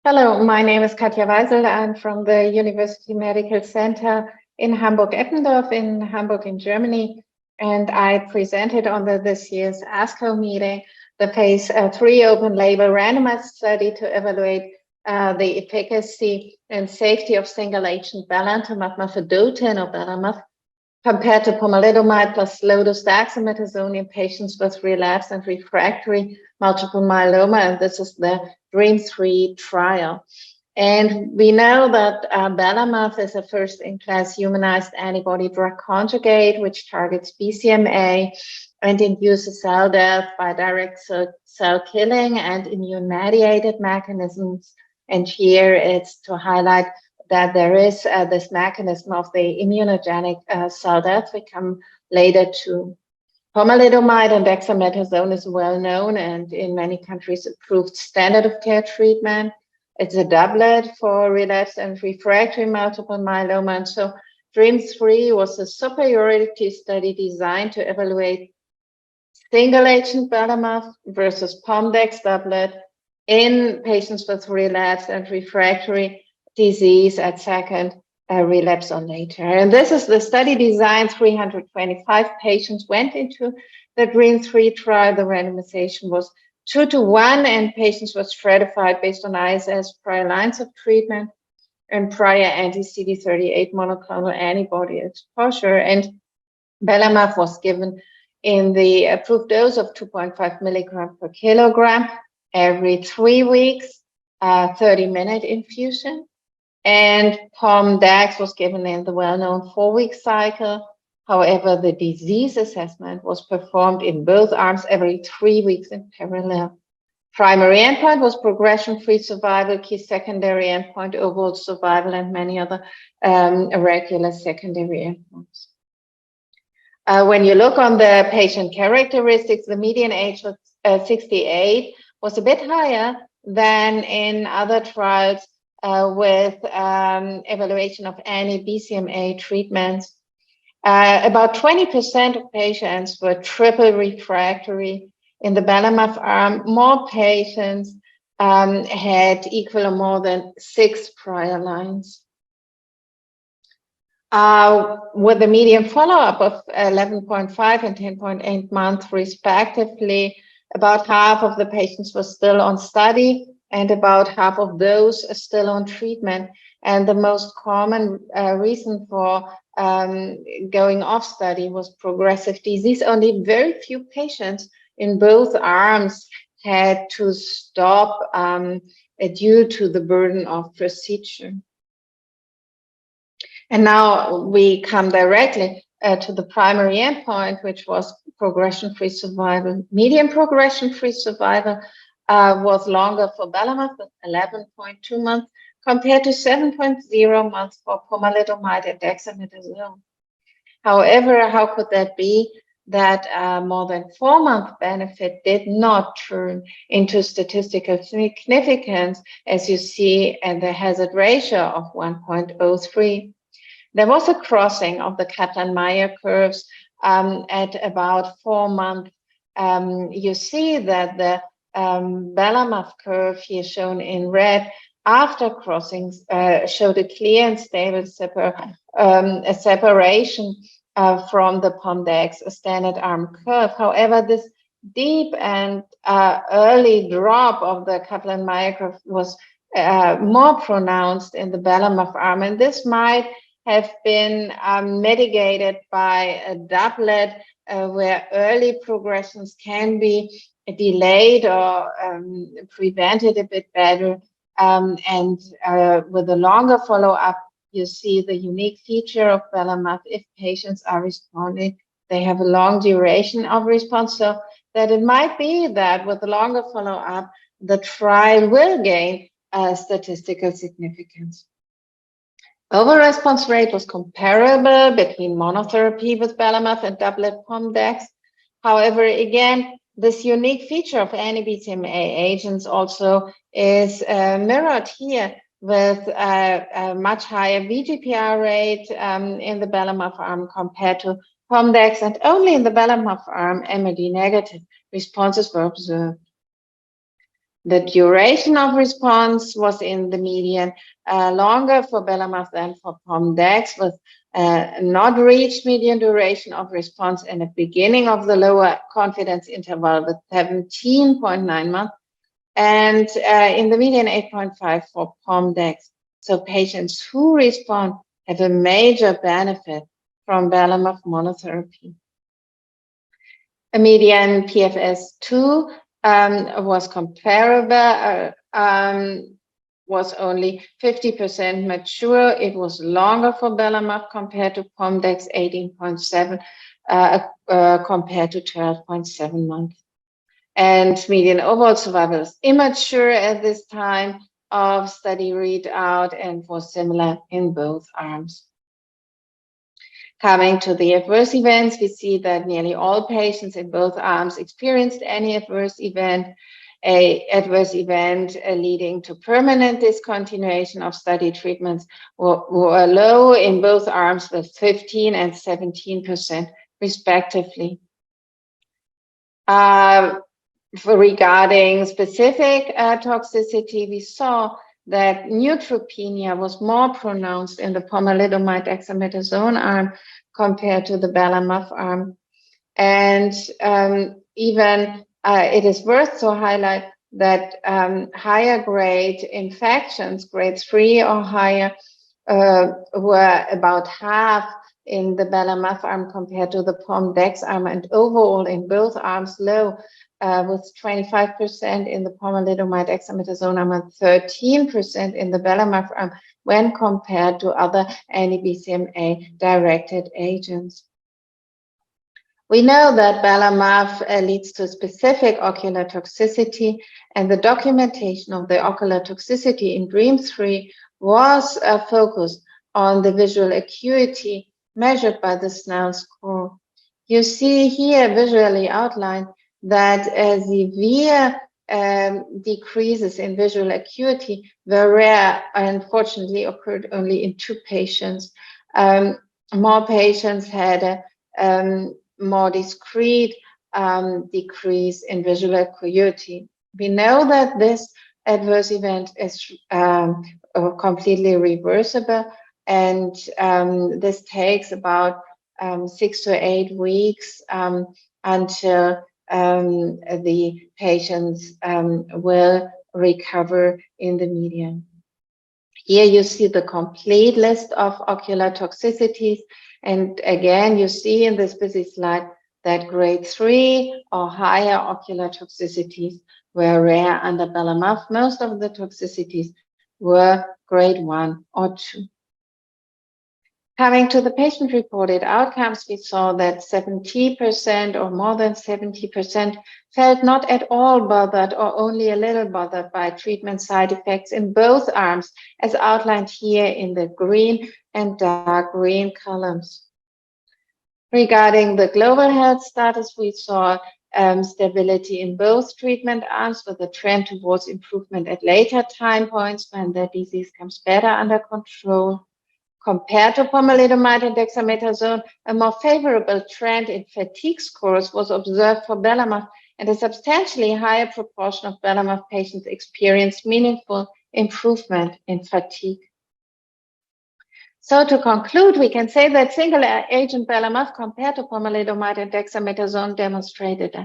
Hello, my name is Katja Weisel. I'm from the University Medical Center in Hamburg-Eppendorf in Hamburg in Germany. And I presented on this year's ASCO meeting the phase 3 open label randomized study to evaluate the efficacy and safety of single agent belantamab mafodotin or belamaf compared to pomalidomide plus low-dose dexamethasone in patients with relapsed and refractory multiple myeloma, and this is the DREAMM-3 trial. And we know that belamaf is a first-in-class humanized antibody drug conjugate, which targets BCMA and induces cell death by direct cell killing and immune-mediated mechanisms. And here it's to highlight that there is this mechanism of the immunogenic cell death. We come later to pomalidomide, and dexamethasone is well known and in many countries approved standard of care treatment. It's a doublet for relapsed and refractory multiple myeloma. And so DREAMM-3 was a superiority study designed to evaluate single agent belamaf versus pom-dex doublet in patients with relapsed and refractory disease at second relapse or later. And this is the study design. 325 patients went into the DREAMM-3 trial. The randomization was 2-to-1, and patients were stratified based on ISS prior lines of treatment and prior anti-CD38 monoclonal antibody exposure. And belamaf was given in the approved dose of 2.5 milligram per kilogram every 3 weeks, 30-minute infusion. And pom-dex was given in the well-known 4-week cycle. However, the disease assessment was performed in both arms every 3 weeks in parallel. Primary endpoint was progression-free survival, key secondary endpoint, overall survival, and many other regular secondary endpoints. When you look on the patient characteristics, the median age was 68, was a bit higher than in other trials with evaluation of any BCMA treatments. About 20% of patients were triple refractory. In the belamaf arm, more patients had equal or more than 6 prior lines. With a median follow-up of 11.5 and 10.8 months respectively, about half of the patients were still on study, and about half of those are still on treatment. And the most common reason for going off study was progressive disease. Only very few patients in both arms had to stop due to the burden of procedure. And now we come directly to the primary endpoint, which was progression-free survival. Median progression-free survival was longer for belamaf, 11.2 months, compared to 7.0 months for pomalidomide and dexamethasone. However, how could that be that more than 4-month benefit did not turn into statistical significance, as you see, and the hazard ratio of 1.03? There was a crossing of the Kaplan-Meier curves at about 4 months. You see that the belamaf curve here shown in red after crossings showed a clear and stable separation from the pom-dex standard arm curve. However, this deep and early drop of the Kaplan-Meier curve was more pronounced in the belamaf arm, and this might have been mitigated by a doublet where early progressions can be delayed or prevented a bit better. And with a longer follow-up, you see the unique feature of belamaf. If patients are responding, they have a long duration of response, so that it might be that with a longer follow-up, the trial will gain statistical significance. Overall response rate was comparable between monotherapy with belamaf and doublet pom-dex. However, again, this unique feature of any BCMA agents also is mirrored here with a much higher VGPR rate in the belamaf arm compared to pom-dex, and only in the belamaf arm MRD negative responses were observed. The duration of response was in the median longer for belamaf than for pomdex, with not reached median duration of response in the beginning of the lower confidence interval with 17.9 months, and in the median 8.5 for pomdex. So patients who respond have a major benefit from belamaf monotherapy. A median PFS2 was comparable, was only 50% mature. It was longer for belamaf compared to pomdex, 18.7 compared to 12.7 months. And median overall survival is immature at this time of study readout and was similar in both arms. Coming to the adverse events, we see that nearly all patients in both arms experienced any adverse event, leading to permanent discontinuation of study treatments were low in both arms with 15 and 17% respectively. Regarding specific toxicity, we saw that neutropenia was more pronounced in the pomalidomide dexamethasone arm compared to the belamaf arm. And even it is worth to highlight that higher grade infections, grade 3 or higher, were about half in the belamaf arm compared to the pomdex arm, and overall in both arms low, with 25% in the pomalidomide dexamethasone arm and 13% in the belamaf arm when compared to other anti-BCMA directed agents. We know that belamaf leads to specific ocular toxicity, and the documentation of the ocular toxicity in DREAMM-3 was focused on the visual acuity measured by the Snell score. You see here visually outlined that severe decreases in visual acuity were rare and fortunately occurred only in 2 patients. More patients had a more discrete decrease in visual acuity. We know that this adverse event is completely reversible, and this takes about 6 to 8 weeks until the patients will recover in the median. Here you see the complete list of ocular toxicities, and again you see in this busy slide that grade 3 or higher ocular toxicities were rare under belamaf. Most of the toxicities were grade 1 or 2. Coming to the patient-reported outcomes, we saw that 70% or more than 70% felt not at all bothered or only a little bothered by treatment side effects in both arms, as outlined here in the green and dark green columns. Regarding the global health status, we saw stability in both treatment arms with a trend towards improvement at later time points when the disease comes better under control. Compared to pomalidomide and dexamethasone, a more favorable trend in fatigue scores was observed for belamaf, and a substantially higher proportion of belamaf patients experienced meaningful improvement in fatigue. So to conclude, we can say that single-agent belamaf compared to pomalidomide and dexamethasone demonstrated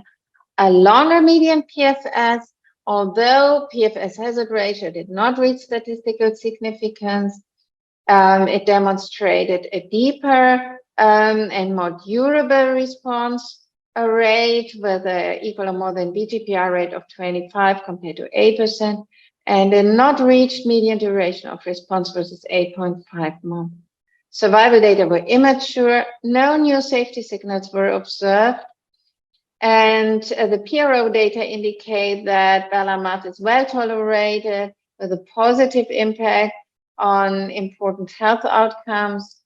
a longer median PFS, although PFS hazard ratio did not reach statistical significance. It demonstrated a deeper and more durable response rate with an equal or more than VGPR rate of 25 compared to 8%, and a not reached median duration of response versus 8.5 months. Survival data were immature, no new safety signals were observed, and the PRO data indicate that belamaf is well tolerated with a positive impact on important health outcomes.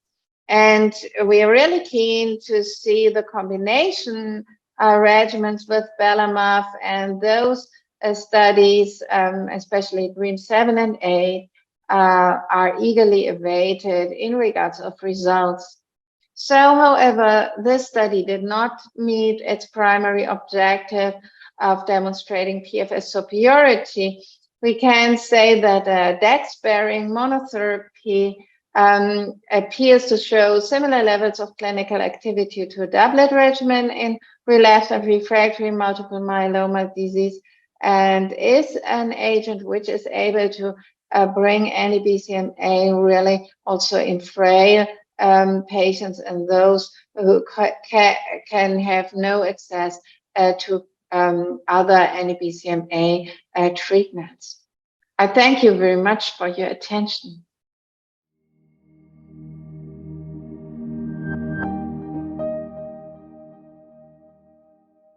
And we are really keen to see the combination regimens with belamaf, and those studies, especially DREAMM-7 and 8, are eagerly awaited in regards of results. So, however, this study did not meet its primary objective of demonstrating PFS superiority, we can say that dex-bearing monotherapy appears to show similar levels of clinical activity to a doublet regimen in relapsed and refractory multiple myeloma disease, and is an agent which is able to bring anti-BCMA really also in frail patients and those who can have no access to other anti-BCMA treatments. I thank you very much for your attention.